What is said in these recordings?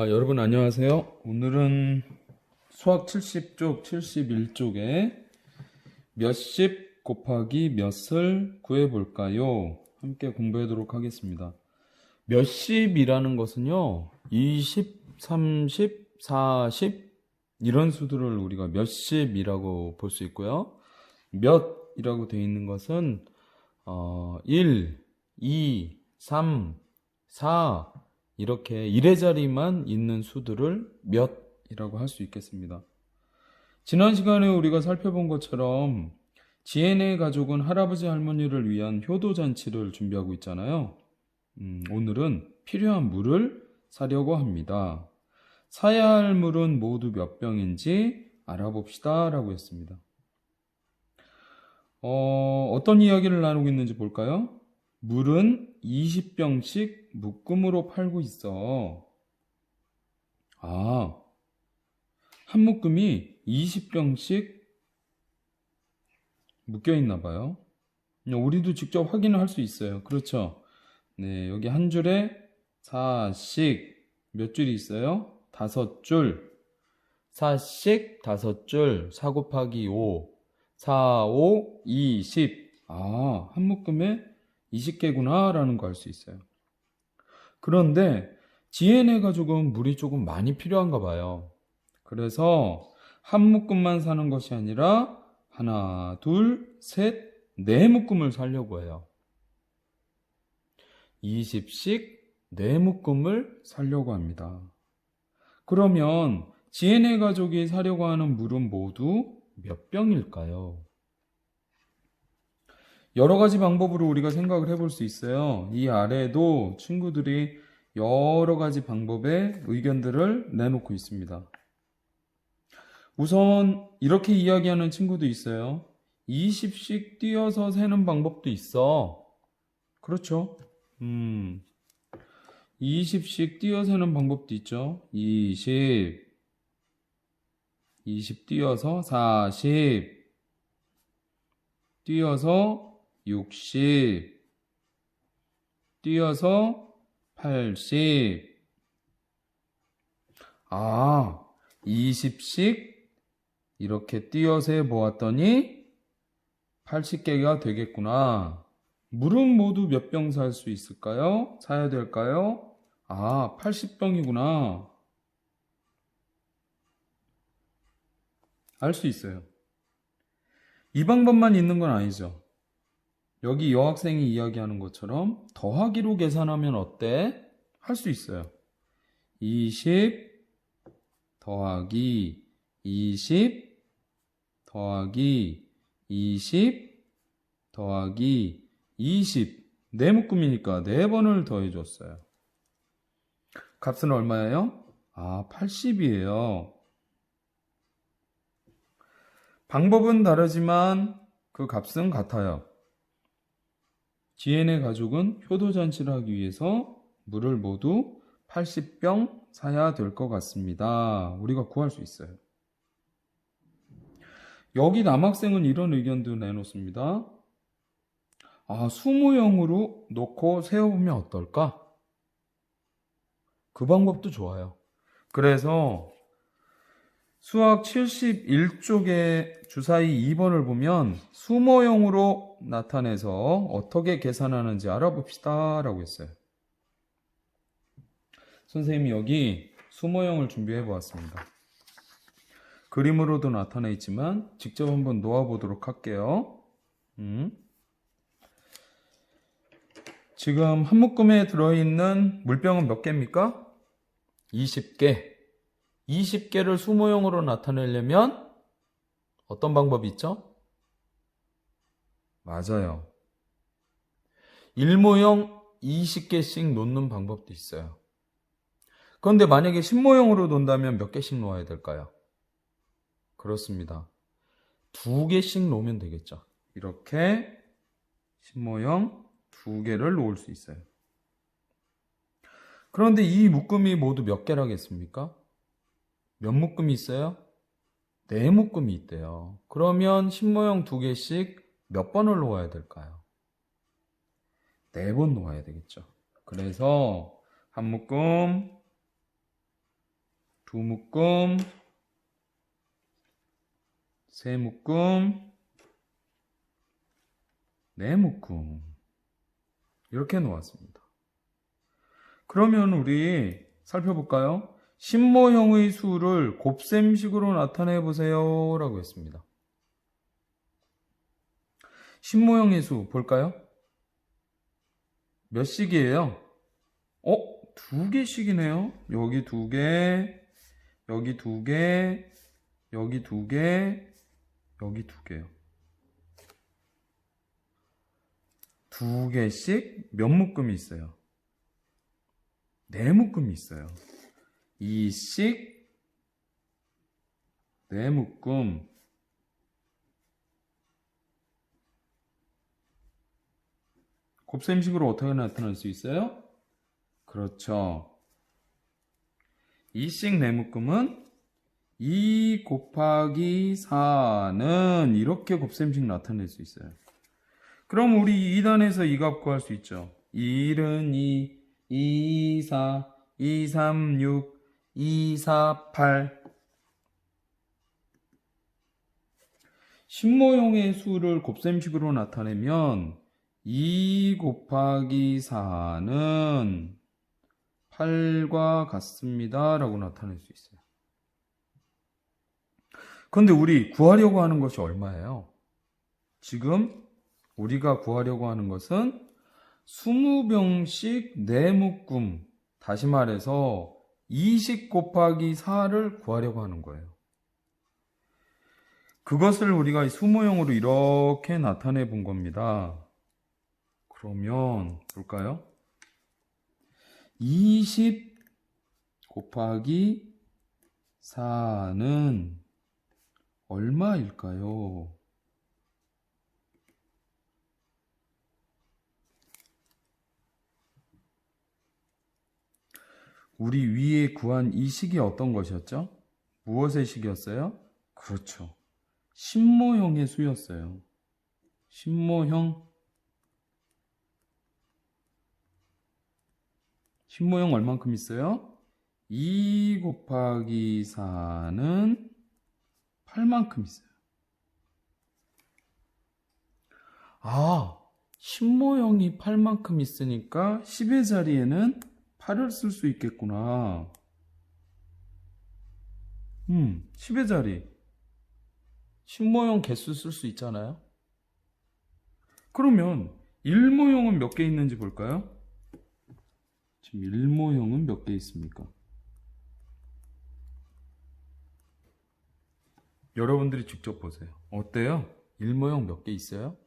여러분 안녕하세요. 오늘은 수학 70쪽, 71쪽에 몇십 곱하기 몇을 구해볼까요? 함께 공부하도록 하겠습니다. 몇십이라는 것은요, 20, 30, 40 이런 수들을 우리가 몇십이라고 볼 수 있고요. 몇이라고 되어 있는 것은 1, 2, 3, 4 이렇게 1의 자리만 있는 수들을 몇이라고 할 수 있겠습니다. 지난 시간에 우리가 살펴본 것처럼 지혜네 가족은 할아버지 할머니를 위한 효도잔치를 준비하고 있잖아요. 오늘은 필요한 물을 사려고 합니다. 사야 할 물은 모두 몇 병인지 알아봅시다 라고 했습니다. 어떤 이야기를 나누고 있는지 볼까요? 물은 20병씩 묶음으로 팔고 있어. 한 묶음이 20병씩 묶여 있나 봐요. 우리도 직접 확인을 할 수 있어요. 그렇죠? 네, 여기 한 줄에 4씩 몇 줄이 있어요? 5줄. 4씩 5줄. 4 곱하기 5. 4, 5, 20. 한 묶음에 20개구나 라는 거 알 수 있어요. 그런데 지혜네 가족은 물이 조금 많이 필요한가 봐요. 그래서 한 묶음만 사는 것이 아니라 하나, 둘, 셋, 네 묶음을 사려고 해요. 20씩 네 묶음을 사려고 합니다. 그러면 지혜네 가족이 사려고 하는 물은 모두 몇 병일까요? 여러 가지 방법으로 우리가 생각을 해볼 수 있어요. 이 아래에도 친구들이 여러 가지 방법의 의견들을 내놓고 있습니다. 우선 이렇게 이야기하는 친구도 있어요. 20씩 띄어서 세는 방법도 있어. 그렇죠? 20씩 띄어 세는 방법도 있죠. 20 띄어서 40 띄어서 60 띄어서 80 20씩 이렇게 띄어서 해보았더니 80개가 되겠구나. 물은 모두 몇 병 살 수 있을까요? 사야 될까요? 80병이구나. 알 수 있어요. 이 방법만 있는 건 아니죠. 여기 여학생이 이야기하는 것처럼 더하기로 계산하면 어때? 할 수 있어요. 20 더하기 20 더하기 20 더하기 20 네 묶음이니까 4번을 더해줬어요. 값은 얼마예요? 80이에요. 방법은 다르지만 그 값은 같아요. 지혜네 가족은 효도잔치를 하기 위해서 물을 모두 80병 사야 될 것 같습니다. 우리가 구할 수 있어요. 여기 남학생은 이런 의견도 내놓습니다. 수모형으로 놓고 세어보면 어떨까? 그 방법도 좋아요. 그래서 수학 71쪽에 주사위 2번을 보면 수모형으로 나타내서 어떻게 계산하는지 알아봅시다 라고 했어요. 선생님이 여기 수모형을 준비해 보았습니다. 그림으로도 나타나 있지만 직접 한번 놓아보도록 할게요. 지금 한 묶음에 들어있는 물병은 몇 개입니까? 20개. 20개를 수모형으로 나타내려면 어떤 방법이 있죠? 맞아요. 일모형 20개씩 놓는 방법도 있어요. 그런데 만약에 신모형으로 놓는다면 몇 개씩 놓아야 될까요? 그렇습니다. 2개씩 놓으면 되겠죠. 이렇게 신모형 2개를 놓을 수 있어요. 그런데 이 묶음이 모두 몇 개라겠습니까? 몇 묶음이 있어요? 4묶음이 있대요. 그러면 신모형 2개씩 몇 번을 놓아야 될까요? 4번 놓아야 되겠죠. 그래서 한 묶음, 두 묶음, 세 묶음, 네 묶음. 이렇게 놓았습니다. 그러면 우리 살펴볼까요? 신모형의 수를 곱셈식으로 나타내 보세요 라고 했습니다. 신모형의 수 볼까요? 몇 식이에요? 두 개씩이네요. 여기 두 개, 여기 두 개, 여기 두 개, 여기 두 개요. 두 개씩 몇 묶음이 있어요? 네 묶음이 있어요. 2씩 네 묶음. 곱셈식으로 어떻게 나타낼 수 있어요? 그렇죠. 2씩 네 묶음은 2 곱하기 4는 이렇게 곱셈식 나타낼 수 있어요. 그럼 우리 2단에서 이 값 구할 수 있죠. 1은 2, 2, 4, 2, 3, 6, 2, 4, 8. 신모형의 수를 곱셈식으로 나타내면 2 곱하기 4는 8과 같습니다 라고 나타낼 수 있어요. 그런데 우리 구하려고 하는 것이 얼마예요? 지금 우리가 구하려고 하는 것은 20병씩 4묶음, 다시 말해서 2식 곱하기 4를 구하려고 하는 거예요. 그것을 우리가 수모형으로 이렇게 나타내 본 겁니다. 그러면 볼까요? 20 곱하기 4는 얼마일까요? 우리 위에 구한 이 식이 어떤 것이었죠? 무엇의 식이었어요? 그렇죠. 신모형의 수였어요. 신모형 얼만큼 있어요? 2 곱하기 4는 8만큼 있어요. 신모형이 8만큼 있으니까 10의 자리에는 8을 쓸 수 있겠구나. 10의 자리. 신모형 개수 쓸 수 있잖아요. 그러면 1모형은 몇 개 있는지 볼까요? 지금 1모형은 몇 개 있습니까? 여러분들이 직접 보세요. 어때요? 1모형 몇 개 있어요?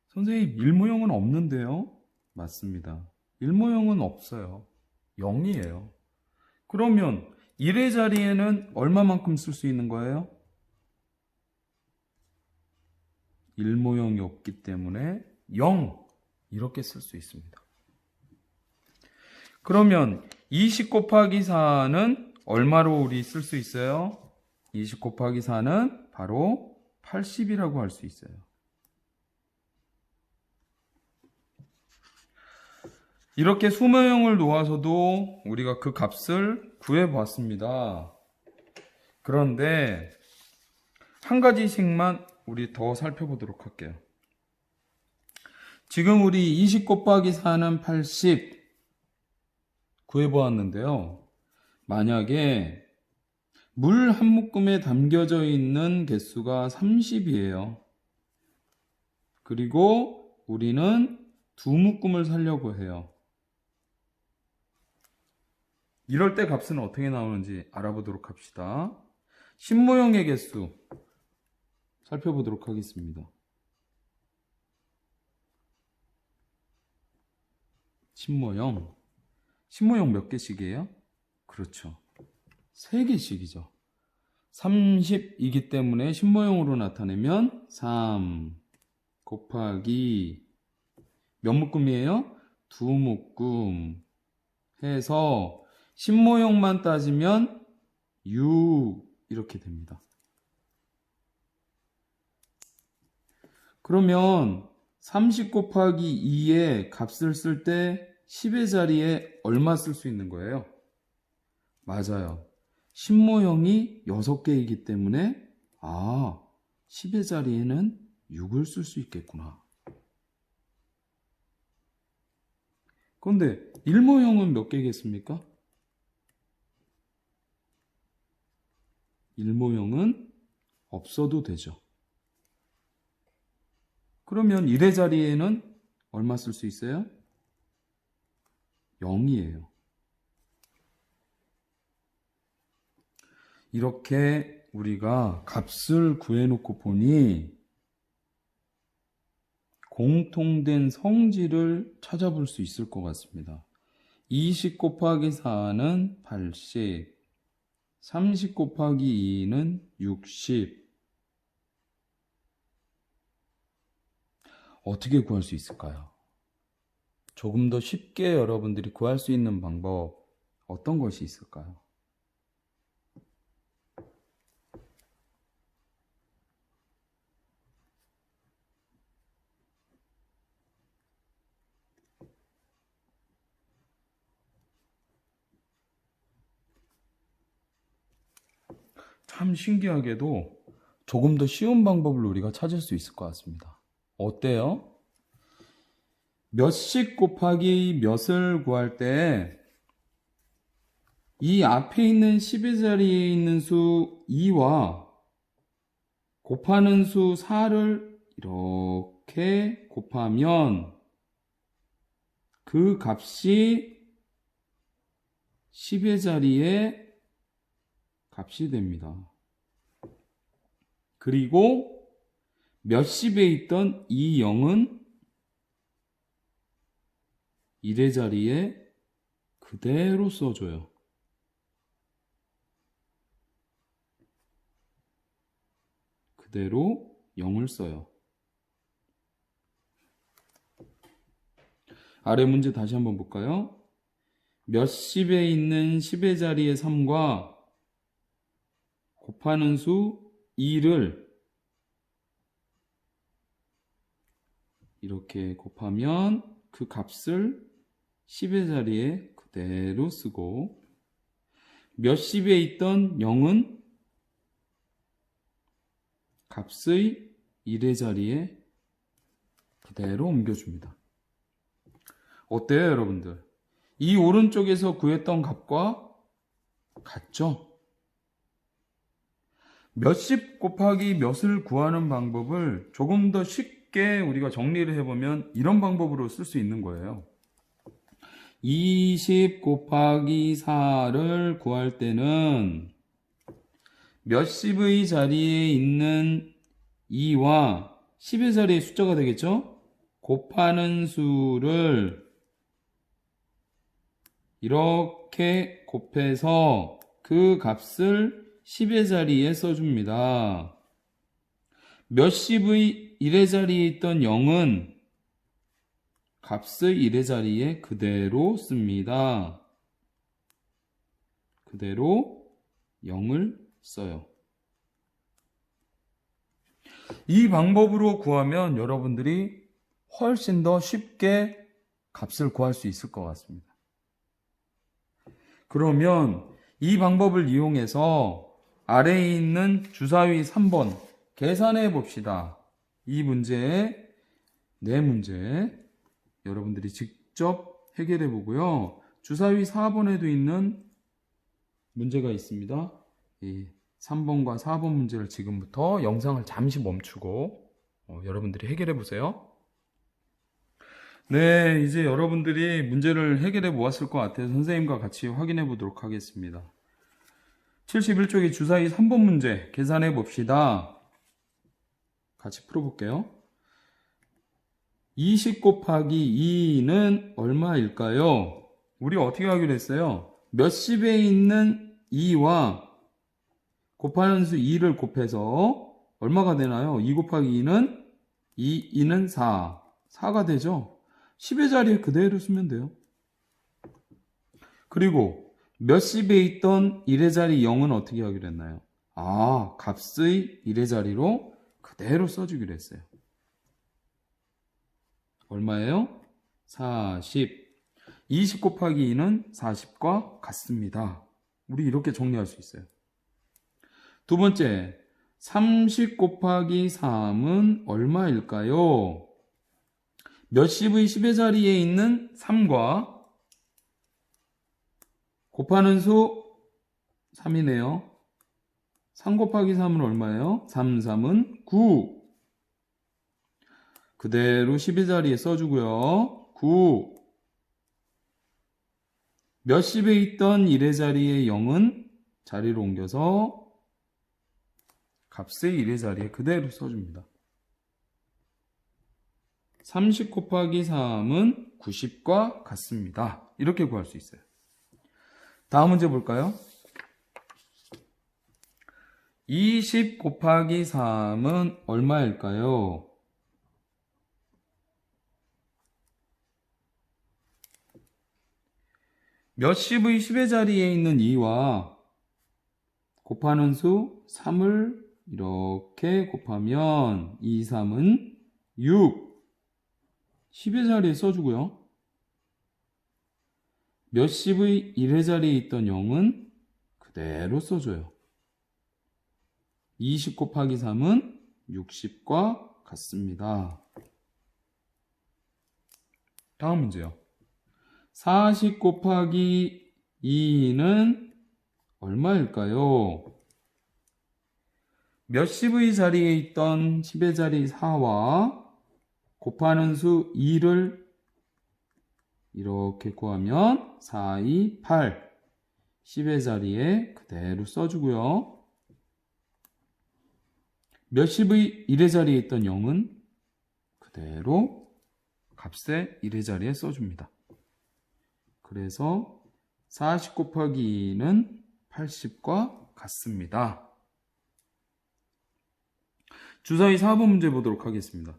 선생님, 1모형은 없는데요? 맞습니다. 1모형은 없어요. 0이에요. 그러면 1의 자리에는 얼마만큼 쓸 수 있는 거예요? 1모형이 없기 때문에 0 이렇게 쓸 수 있습니다. 그러면 20 곱하기 4는 얼마로 우리 쓸 수 있어요? 20 곱하기 4는 바로 80이라고 할 수 있어요. 이렇게 수모형을 놓아서도 우리가 그 값을 구해봤습니다. 그런데 한 가지씩만 우리 더 살펴보도록 할게요. 지금 우리 20 곱하기 4는 80 구해보았는데요. 만약에 물 한 묶음에 담겨져 있는 개수가 30이에요. 그리고 우리는 두 묶음을 살려고 해요. 이럴 때 값은 어떻게 나오는지 알아보도록 합시다. 신모형의 개수 살펴보도록 하겠습니다. 신모형 몇 개씩이에요? 그렇죠. 3개씩이죠. 30이기 때문에 신모형으로 나타내면 3 곱하기 몇 묶음이에요? 두 묶음 해서 신모형만 따지면 6 이렇게 됩니다. 그러면 30 곱하기 2의 값을 쓸 때 10의 자리에 얼마 쓸 수 있는 거예요? 맞아요. 10모형이 6개이기 때문에 10의 자리에는 6을 쓸 수 있겠구나. 그런데 1모형은 몇 개겠습니까? 1모형은 없어도 되죠. 그러면 1의 자리에는 얼마 쓸 수 있어요? 0이에요. 이렇게 우리가 값을 구해놓고 보니 공통된 성질을 찾아볼 수 있을 것 같습니다. 20 곱하기 4는 80, 30 곱하기 2는 60. 어떻게 구할 수 있을까요? 조금 더 쉽게 여러분들이 구할 수 있는 방법 어떤 것이 있을까요? 참 신기하게도 조금 더 쉬운 방법을 우리가 찾을 수 있을 것 같습니다. 어때요? 몇십 곱하기 몇을 구할 때 이 앞에 있는 10의 자리에 있는 수 2와 곱하는 수 4를 이렇게 곱하면 그 값이 10의 자리에 값이 됩니다. 그리고 몇십에 있던 이 0은 1의 자리에 그대로 써줘요. 그대로 0을 써요. 아래 문제 다시 한번 볼까요? 몇십에 있는 10의 자리에 3과 곱하는 수 2를 이렇게 곱하면 그 값을 10의 자리에 그대로 쓰고 몇십에 있던 0은 값의 1의 자리에 그대로 옮겨줍니다. 어때요, 여러분들? 이 오른쪽에서 구했던 값과 같죠? 몇십 곱하기 몇을 구하는 방법을 조금 더 쉽게 우리가 정리를 해보면 이런 방법으로 쓸 수 있는 거예요. 20 곱하기 4를 구할 때는 몇십의 자리에 있는 2와 10의 자리에 숫자가 되겠죠? 곱하는 수를 이렇게 곱해서 그 값을 10의 자리에 써줍니다. 몇십의 1의 자리에 있던 0은 값의 1의 자리에 그대로 씁니다. 그대로 0을 써요. 이 방법으로 구하면 여러분들이 훨씬 더 쉽게 값을 구할 수 있을 것 같습니다. 그러면 이 방법을 이용해서 아래에 있는 주사위 3번 계산해 봅시다. 이 문제에 네 문제 여러분들이 직접 해결해 보고요. 주사위 4번에도 있는 문제가 있습니다. 이 3번과 4번 문제를 지금부터 영상을 잠시 멈추고 여러분들이 해결해 보세요. 네, 이제 여러분들이 문제를 해결해 보았을 것 같아서 선생님과 같이 확인해 보도록 하겠습니다. 71쪽의 주사위 3번 문제 계산해 봅시다. 같이 풀어볼게요. 20 곱하기 2는 얼마일까요? 우리 어떻게 하기로 했어요? 몇십에 있는 2와 곱하는 수 2를 곱해서 얼마가 되나요? 2 곱하기 2는 2는 4. 4가 되죠? 10의 자리에 그대로 쓰면 돼요. 그리고 몇십에 있던 1의 자리 0은 어떻게 하기로 했나요? 값의 1의 자리로 그대로 써주기로 했어요. 얼마예요? 40. 20 곱하기 2는 40과 같습니다. 우리 이렇게 정리할 수 있어요. 두 번째, 30 곱하기 3은 얼마일까요? 몇십의 10의 자리에 있는 3과 곱하는 수 3이네요. 3 곱하기 3은 얼마예요? 3, 3은 9. 그대로 10의 자리에 써주고요. 9. 몇십에 있던 1의 자리에 0은 자리를 옮겨서 값의 1의 자리에 그대로 써줍니다. 30 곱하기 3은 90과 같습니다. 이렇게 구할 수 있어요. 다음 문제 볼까요? 20 곱하기 3은 얼마일까요? 몇십의 10의 자리에 있는 2와 곱하는 수 3을 이렇게 곱하면 2, 3은 6. 10의 자리에 써주고요. 몇십의 1의 자리에 있던 0은 그대로 써줘요. 20 곱하기 3은 60과 같습니다. 다음 문제요. 40 곱하기 2는 얼마일까요? 몇십의 자리에 있던 10의 자리 4와 곱하는 수 2를 이렇게 구하면 4, 2, 8. 10의 자리에 그대로 써주고요. 몇십의 1의 자리에 있던 0은 그대로 값의 1의 자리에 써줍니다. 그래서 40 곱하기 2는 80과 같습니다. 주사위 4번 문제 보도록 하겠습니다.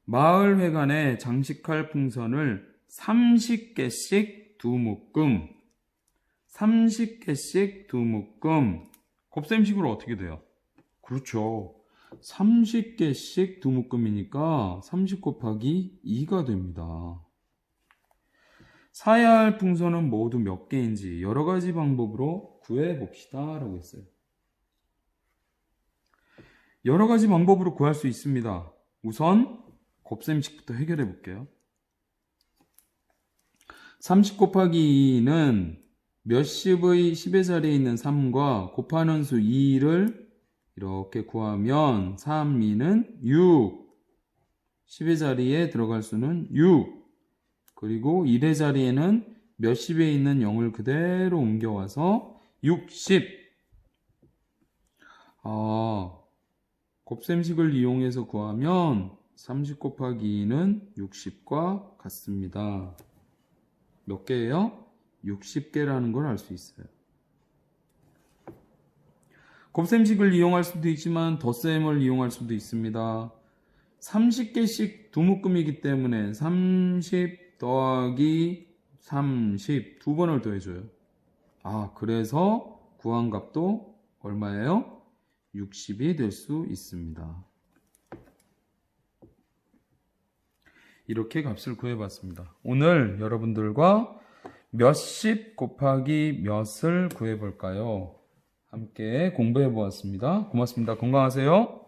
마을회관에 장식할 풍선을 30개씩 두 묶음. 30개씩 두 묶음. 곱셈식으로 어떻게 돼요? 그렇죠. 30개씩 두 묶음이니까 30 곱하기 2가 됩니다. 사야 할 풍선은 모두 몇 개인지 여러 가지 방법으로 구해 봅시다 라고 했어요. 여러 가지 방법으로 구할 수 있습니다. 우선 곱셈식부터 해결해 볼게요. 30 곱하기 2는 몇십의 10의 자리에 있는 3과 곱하는 수 2를 이렇게 구하면 3, 2는 6. 10의 자리에 들어갈 수는 6. 그리고 1의 자리에는 몇십에 있는 0을 그대로 옮겨와서 60. 곱셈식을 이용해서 구하면 30 곱하기 2는 60과 같습니다. 몇 개예요? 60개라는 걸 알 수 있어요. 곱셈식을 이용할 수도 있지만 덧셈을 이용할 수도 있습니다. 30개씩 두 묶음이기 때문에 30 더하기 30 두 번을 더해줘요. 그래서 구한 값도 얼마예요? 60이 될 수 있습니다. 이렇게 값을 구해봤습니다. 오늘 여러분들과 몇십 곱하기 몇을 구해볼까요? 함께 공부해보았습니다. 고맙습니다. 건강하세요.